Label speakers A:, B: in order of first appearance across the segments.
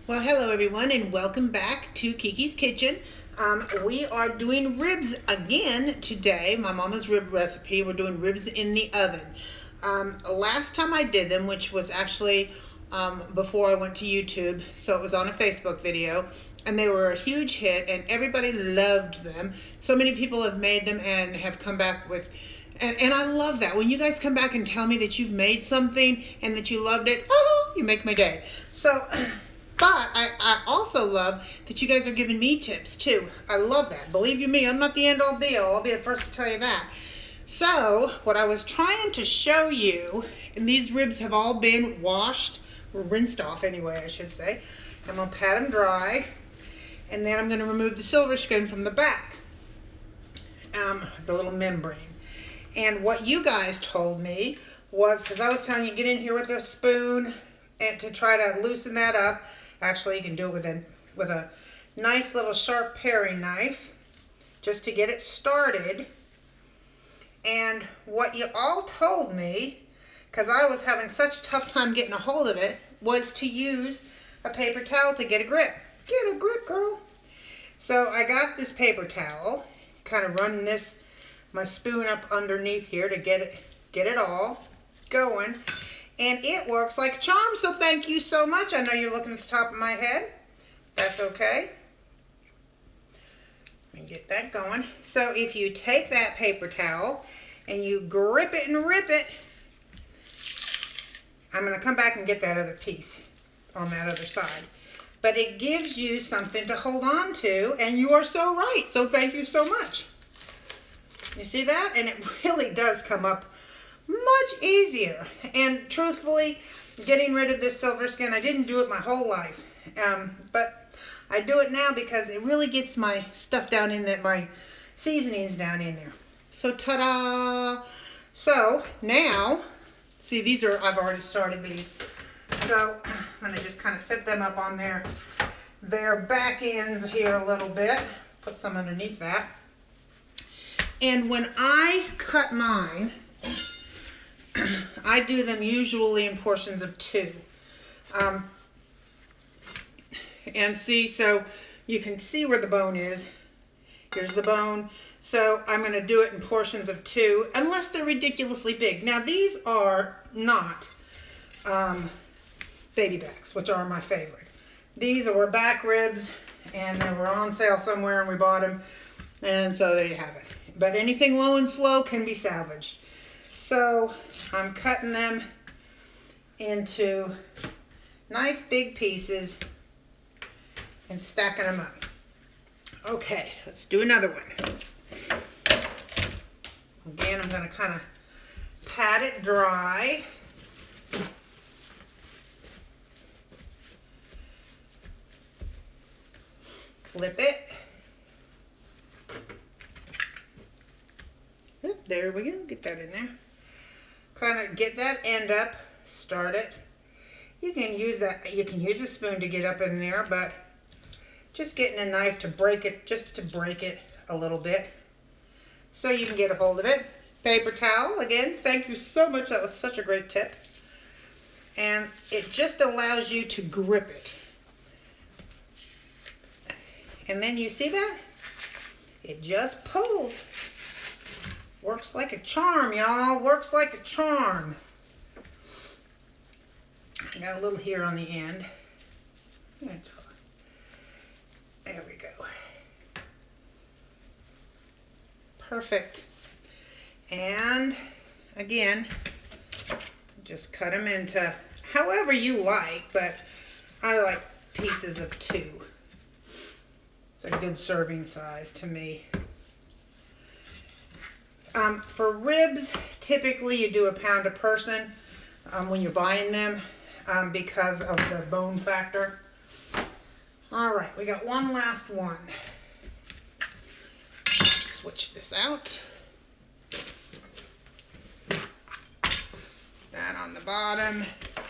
A: Well, hello everyone, and welcome back to Kiki's Kitchen. We are doing ribs again today. My mama's rib recipe. We're doing ribs in the oven. Last time I did them, which was actually before I went to YouTube, so it was on a Facebook video, and they were a huge hit, and everybody loved them. So many people have made them and have come back with. And I love that. When you guys come back and tell me that you've made something and that you loved it, oh, you make my day. So. But I also love that you guys are giving me tips too. I love that. Believe you me, I'm not the end all be all. I'll be the first to tell you that. So what I was trying to show you, and these ribs have all been washed, or rinsed off anyway, I should say. I'm going to pat them dry, and then I'm going to remove the silver skin from the back, the little membrane. And what you guys told me was, because I was telling you, get in here with a spoon and to try to loosen that up. Actually, you can do it with a nice little sharp paring knife just to get it started. And what you all told me, because I was having such a tough time getting a hold of it, was to use a paper towel to get a grip. Get a grip, girl. So I got this paper towel, kind of run my spoon up underneath here to get it all going. And it works like a charm, so thank you so much. I know you're looking at the top of my head. That's okay. Let me get that going. So if you take that paper towel and you grip it and rip it, I'm going to come back and get that other piece on that other side. But it gives you something to hold on to, and you are so right. So thank you so much. You see that? And it really does come up much easier. And truthfully, getting rid of this silver skin, I didn't do it my whole life, but I do it now because it really gets my stuff down in there, my seasonings down in there. So ta-da! So now, see, I've already started these. So I'm going to just kind of set them up on their back ends here a little bit. Put some underneath that. And when I cut mine, I do them usually in portions of 2. And see, so you can see where the bone is. Here's the bone. So I'm going to do it in portions of 2, unless they're ridiculously big. Now these are not baby backs, which are my favorite. These were back ribs, and they were on sale somewhere, and we bought them. And so there you have it. But anything low and slow can be salvaged. So I'm cutting them into nice big pieces and stacking them up. Okay, let's do another one. Again, I'm going to kind of pat it dry. Flip it. Oop, there we go. Get that in there. Kind of get that end up, start it. You can use a spoon to get up in there, but just getting a knife to break it, just to break it a little bit, so you can get a hold of it. Paper towel, again, thank you so much. That was such a great tip. And it just allows you to grip it. And then you see that? It just pulls. Works like a charm, y'all. Works like a charm. I got a little here on the end. There we go. Perfect. And again, just cut them into however you like, but I like pieces of 2. It's a good serving size to me. For ribs, typically you do 1 pound a person when you're buying them because of the bone factor. All right, we got one last one. Switch this out. That on the bottom. I'm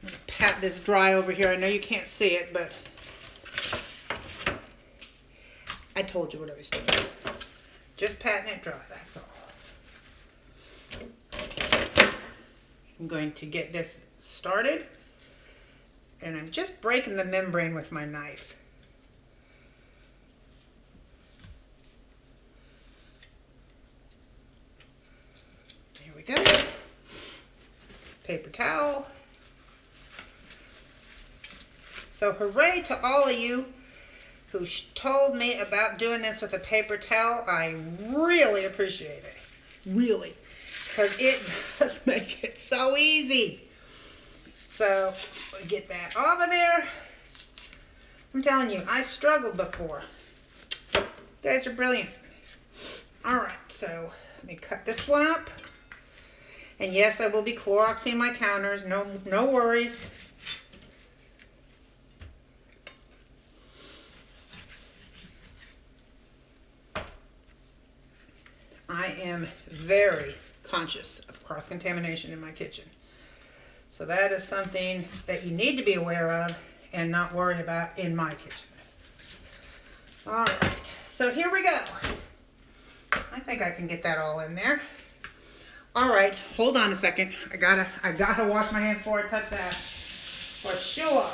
A: going to pat this dry over here. I know you can't see it, but I told you what I was doing. Just patting it dry, that's all. I'm going to get this started. And I'm just breaking the membrane with my knife. Here we go. Paper towel. So hooray to all of you who told me about doing this with a paper towel. I really appreciate it. Really. Because it does make it so easy. So, get that off of there. I'm telling you, I struggled before. You guys are brilliant. Alright, so let me cut this one up. And yes, I will be Cloroxing my counters. No worries. I am very conscious of cross-contamination in my kitchen. So that is something that you need to be aware of and not worry about in my kitchen. All right, so here we go. I think I can get that all in there. All right, hold on a second. I gotta wash my hands before I touch that. For sure.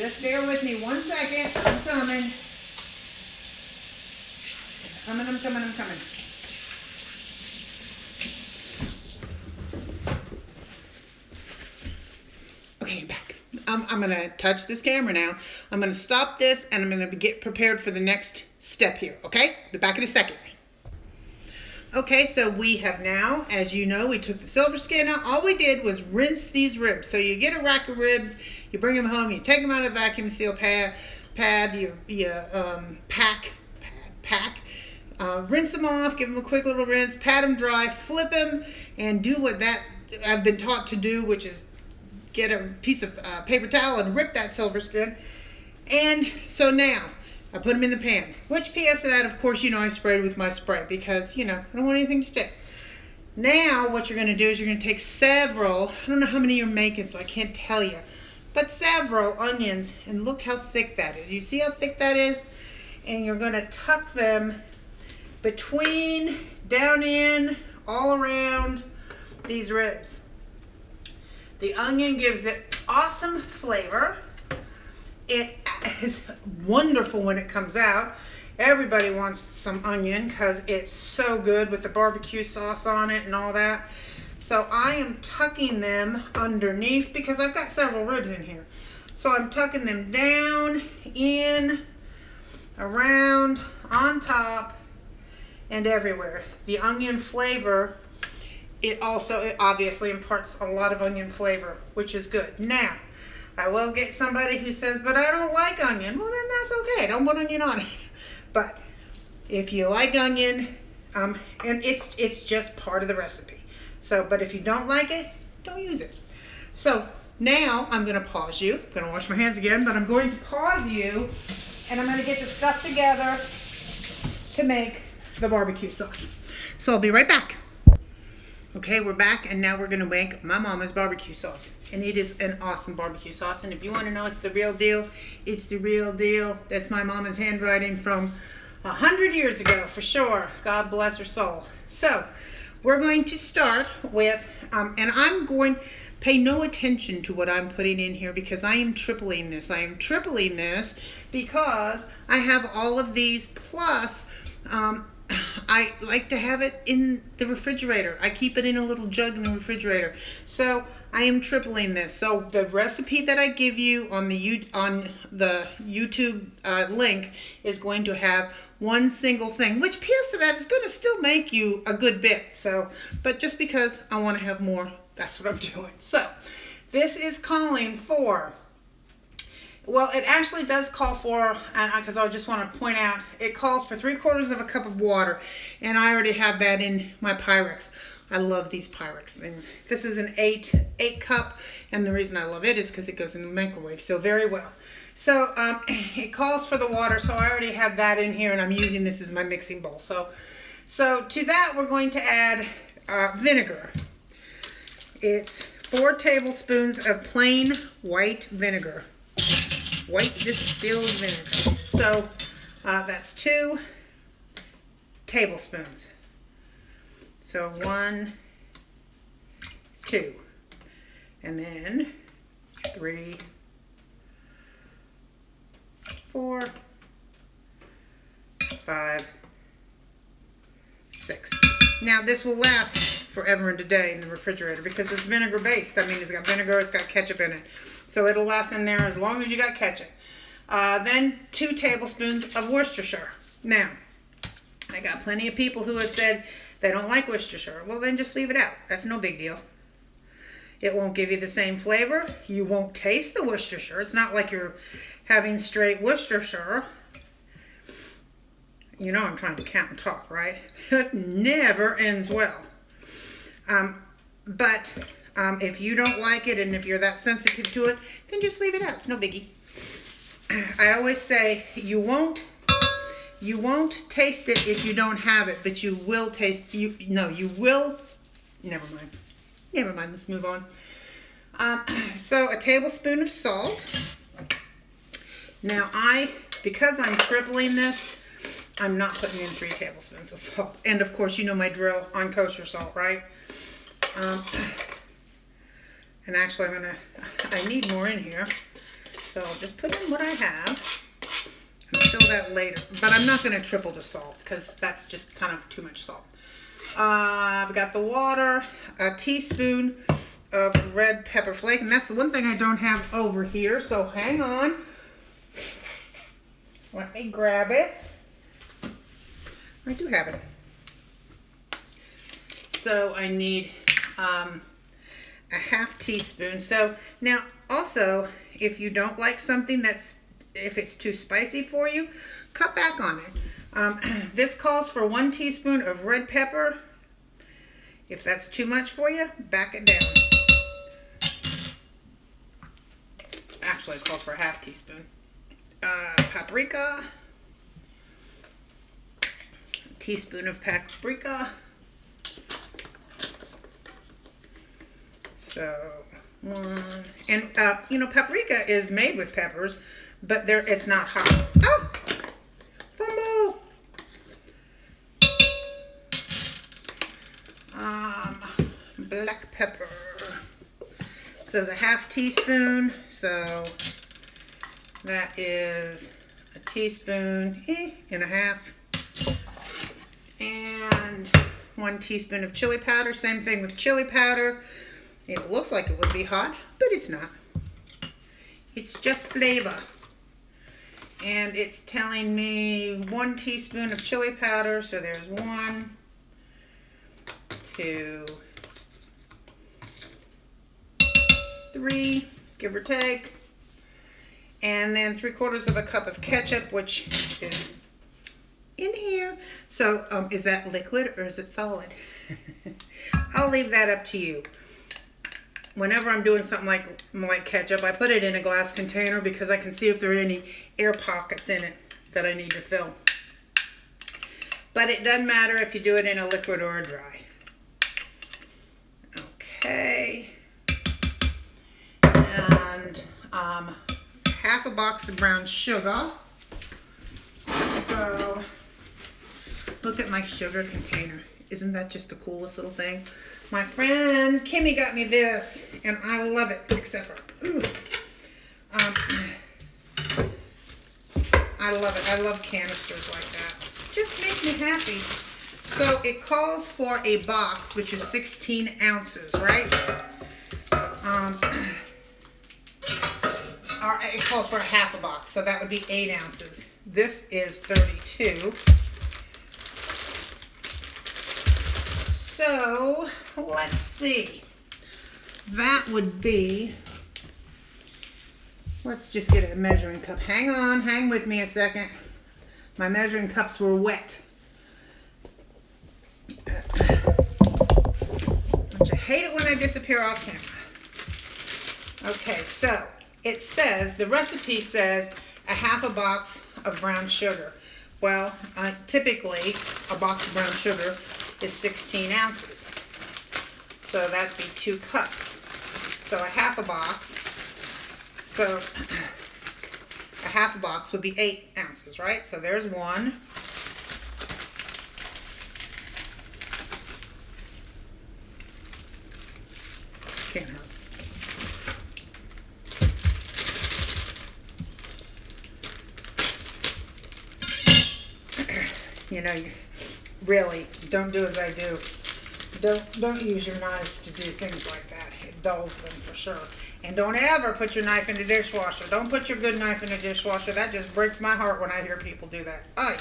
A: Just bear with me 1 second. I'm coming. I'm coming. Okay, I'm back. I'm going to touch this camera now. I'm going to stop this and I'm going to get prepared for the next step here, okay? Be back in a second. Okay, so we have now, as you know, we took the silver skin out. All we did was rinse these ribs. So you get a rack of ribs, you bring them home, you take them out of the vacuum seal pad, you pack, rinse them off, give them a quick little rinse, pat them dry, flip them, and do what I've been taught to do, which is get a piece of paper towel and rip that silver skin. And so now, I put them in the pan. Which PS of that, of course, you know, I sprayed with my spray because, you know, I don't want anything to stick. Now, what you're going to do is you're going to take several, I don't know how many you're making, so I can't tell you, but several onions, and look how thick that is. You see how thick that is? And you're going to tuck them between, down in, all around these ribs. The onion gives it awesome flavor. It is wonderful when it comes out. Everybody wants some onion because it's so good with the barbecue sauce on it and all that. So I am tucking them underneath because I've got several ribs in here. So I'm tucking them down, in, around, on top, and everywhere. The onion flavor, it obviously imparts a lot of onion flavor, which is good. Now, I will get somebody who says, but I don't like onion. Well, then that's okay. Don't put onion on it. But if you like onion, and it's just part of the recipe. So, but if you don't like it, don't use it. So now I'm going to pause you. I'm going to wash my hands again, but I'm going to pause you, and I'm going to get the stuff together to make the barbecue sauce. So I'll be right back. Okay, we're back, and now we're going to make my mama's barbecue sauce. And it is an awesome barbecue sauce. And if you want to know it's the real deal, it's the real deal. That's my mama's handwriting from 100 years ago, for sure. God bless her soul. So, we're going to start with, and I'm going to pay no attention to what I'm putting in here because I am tripling this. I am tripling this because I have all of these, plus I like to have it in the refrigerator. I keep it in a little jug in the refrigerator. So I am tripling this. So the recipe that I give you on the YouTube link is going to have one single thing, which PS of that is going to still make you a good bit. So, but just because I want to have more, that's what I'm doing. So this is calling for, well, it actually does call for, because I just want to point out, it calls for 3/4 cup of water, and I already have that in my Pyrex. I love these Pyrex things. This is an 8 cup, and the reason I love it is because it goes in the microwave so very well. So it calls for the water, so I already have that in here, and I'm using this as my mixing bowl. So to that, we're going to add vinegar. It's 4 tablespoons of plain white vinegar. White distilled vinegar. So that's 2 tablespoons. So 1, 2. And then 3, 4, 5, 6. Now this will last forever and a day in the refrigerator because it's vinegar based. I mean, it's got vinegar, it's got ketchup in it. So it'll last in there as long as you got ketchup. Then 2 tablespoons of Worcestershire. Now, I got plenty of people who have said they don't like Worcestershire. Well, then just leave it out. That's no big deal. It won't give you the same flavor. You won't taste the Worcestershire. It's not like you're having straight Worcestershire. You know I'm trying to count and talk, right? It never ends well. But if you don't like it and if you're that sensitive to it, then just leave it out. It's no biggie. I always say you won't taste it if you don't have it, but you will taste you will. Never mind, let's move on. So a tablespoon of salt. Now because I'm tripling this, I'm not putting in 3 tablespoons of salt. And of course, you know my drill on kosher salt, right? And actually I need more in here. So I'll just put in what I have. I'll fill that later. But I'm not going to triple the salt because that's just kind of too much salt. I've got the water, a teaspoon of red pepper flake. And that's the one thing I don't have over here. So hang on. Let me grab it. I do have it. So I need a half teaspoon. So now also, if you don't like something if it's too spicy for you, cut back on it. This calls for 1 teaspoon of red pepper. If that's too much for you, back it down. Actually, it calls for a half teaspoon. Paprika. A teaspoon of paprika. So 1, and paprika is made with peppers, but it's not hot. Oh, fumble. Black pepper. It says a half teaspoon, so that is a teaspoon and a half. And 1 teaspoon of chili powder. Same thing with chili powder. It looks like it would be hot, but it's not. It's just flavor. And it's telling me 1 teaspoon of chili powder. So there's 1, 2, 3, give or take. And then 3/4 of a cup of ketchup, which is in here. So is that liquid or is it solid? I'll leave that up to you. Whenever I'm doing something like ketchup, I put it in a glass container because I can see if there are any air pockets in it that I need to fill. But it doesn't matter if you do it in a liquid or a dry. Okay. And half a box of brown sugar. So look at my sugar container. Isn't that just the coolest little thing? My friend Kimmy got me this, and I love it, except for, I love it. I love canisters like that. Just make me happy. So it calls for a box, which is 16 ounces, right? Or it calls for a half a box, so that would be 8 ounces. This is 32. So let's see. That would be, let's just get a measuring cup. Hang on, hang with me a second. My measuring cups were wet. Don't you hate it when I disappear off camera? Okay, so it says, the recipe says a half a box of brown sugar. Well, typically a box of brown sugar is 16 ounces. So that'd be 2 cups. So a half a box. So a half a box would be 8 ounces, right? So there's 1. Can't hurt. you know, really, don't do as I do. Don't use your knives to do things like that. It dulls them for sure. And don't ever put your knife in the dishwasher. Don't put your good knife in the dishwasher. That just breaks my heart when I hear people do that. Ay,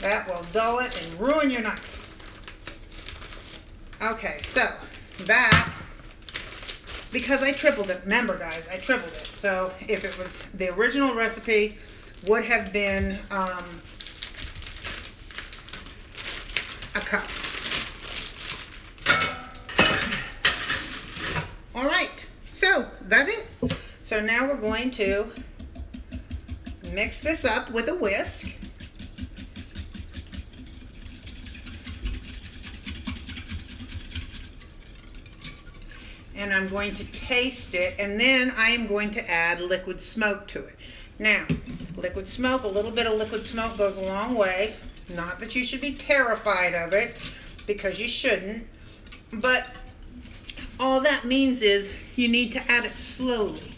A: that will dull it and ruin your knife. Okay, so that, because I tripled it, remember guys, I tripled it. So if it was, the original recipe would have been a cup. All right, so that's it. So now we're going to mix this up with a whisk. And I'm going to taste it, and then I am going to add liquid smoke to it. Now, liquid smoke, a little bit of liquid smoke goes a long way. Not that you should be terrified of it, because you shouldn't. But all that means is you need to add it slowly,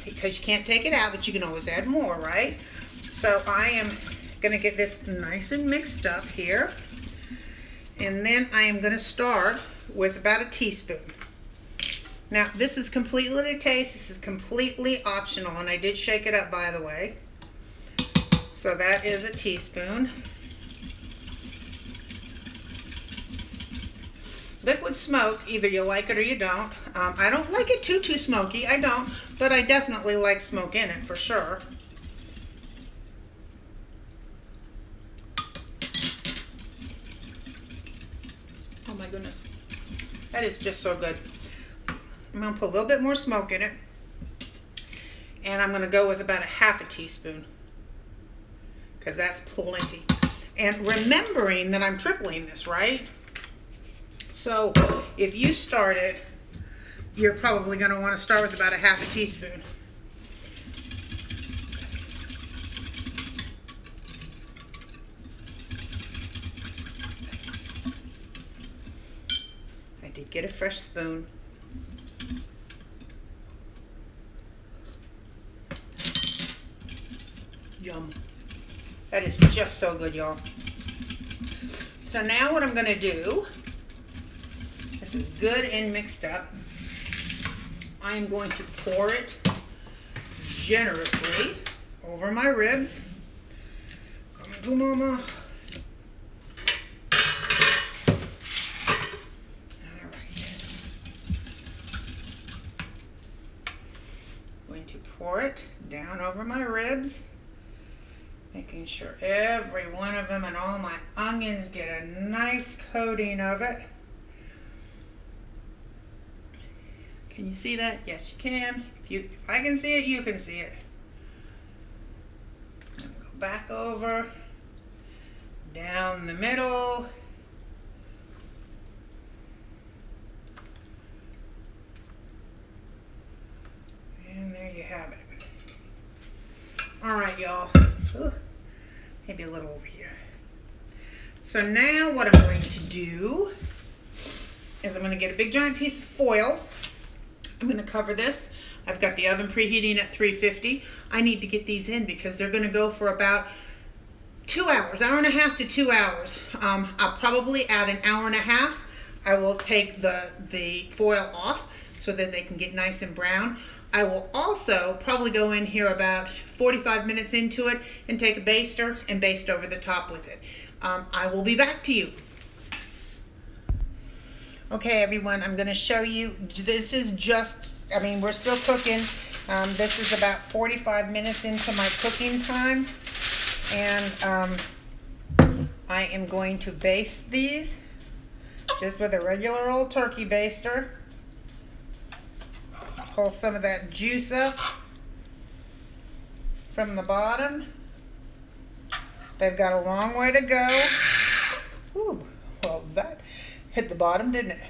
A: because you can't take it out, but you can always add more, right? So I am going to get this nice and mixed up here. And then I am going to start with about a teaspoon. Now, this is completely to taste. This is completely optional, and I did shake it up, by the way. So that is a teaspoon. Liquid smoke, either you like it or you don't. I don't like it too smoky. I don't, but I definitely like smoke in it for sure. Oh my goodness. That is just so good. I'm going to put a little bit more smoke in it. And I'm going to go with about a half a teaspoon, because that's plenty. And remembering that I'm tripling this, right? So if you start it, you're probably going to want to start with about a half a teaspoon. I did get a fresh spoon. Yum. That is just so good, y'all. So now what I'm going to do, this is good and mixed up. I am going to pour it generously over my ribs. Come to Mama. All right. Going to pour it down over my ribs. Making sure every one of them and all my onions get a nice coating of it. Can you see that? Yes, you can. If I can see it, you can see it. Go back over, down the middle. And there you have it. All right, y'all. Maybe a little over here. So now what I'm going to do is I'm going to get a big giant piece of foil. I'm going to cover this. I've got the oven preheating at 350. I need to get these in because they're going to go for about 2 hours, hour and a half to 2 hours. I'll probably add an hour and a half. I will take the foil off so that they can get nice and brown. I will also probably go in here about 45 minutes into it and take a baster and baste over the top with it. I will be back to you. Okay, everyone, I'm going to show you. This is just, I mean, we're still cooking. This is about 45 minutes into my cooking time. And I am going to baste these just with a regular old turkey baster. Pull some of that juice up from the bottom. They've got a long way to go. Ooh, well, that hit the bottom, didn't it?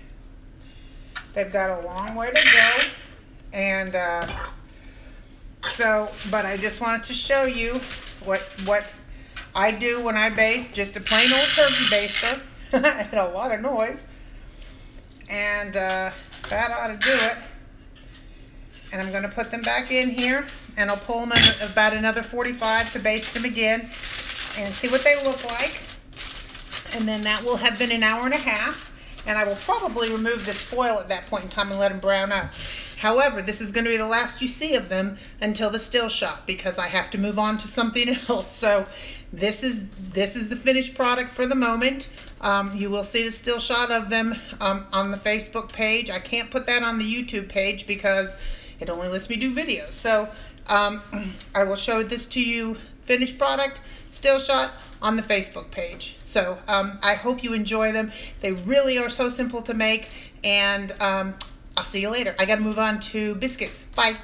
A: They've got a long way to go. And but I just wanted to show you what I do when I baste. Just a plain old turkey baster. And a lot of noise. And that ought to do it. And I'm going to put them back in here, and I'll pull them in about another 45 to baste them again. and see what they look like. And then that will have been an hour and a half. And I will probably remove this foil at that point in time and let them brown up. However, this is going to be the last you see of them until the still shot, because I have to move on to something else. So this is the finished product for the moment. You will see the still shot of them on the Facebook page. I can't put that on the YouTube page because it only lets me do videos. So I will show this to you, finished product, still shot, on the Facebook page. So I hope you enjoy them. They really are so simple to make, and I'll see you later. I gotta move on to biscuits. Bye.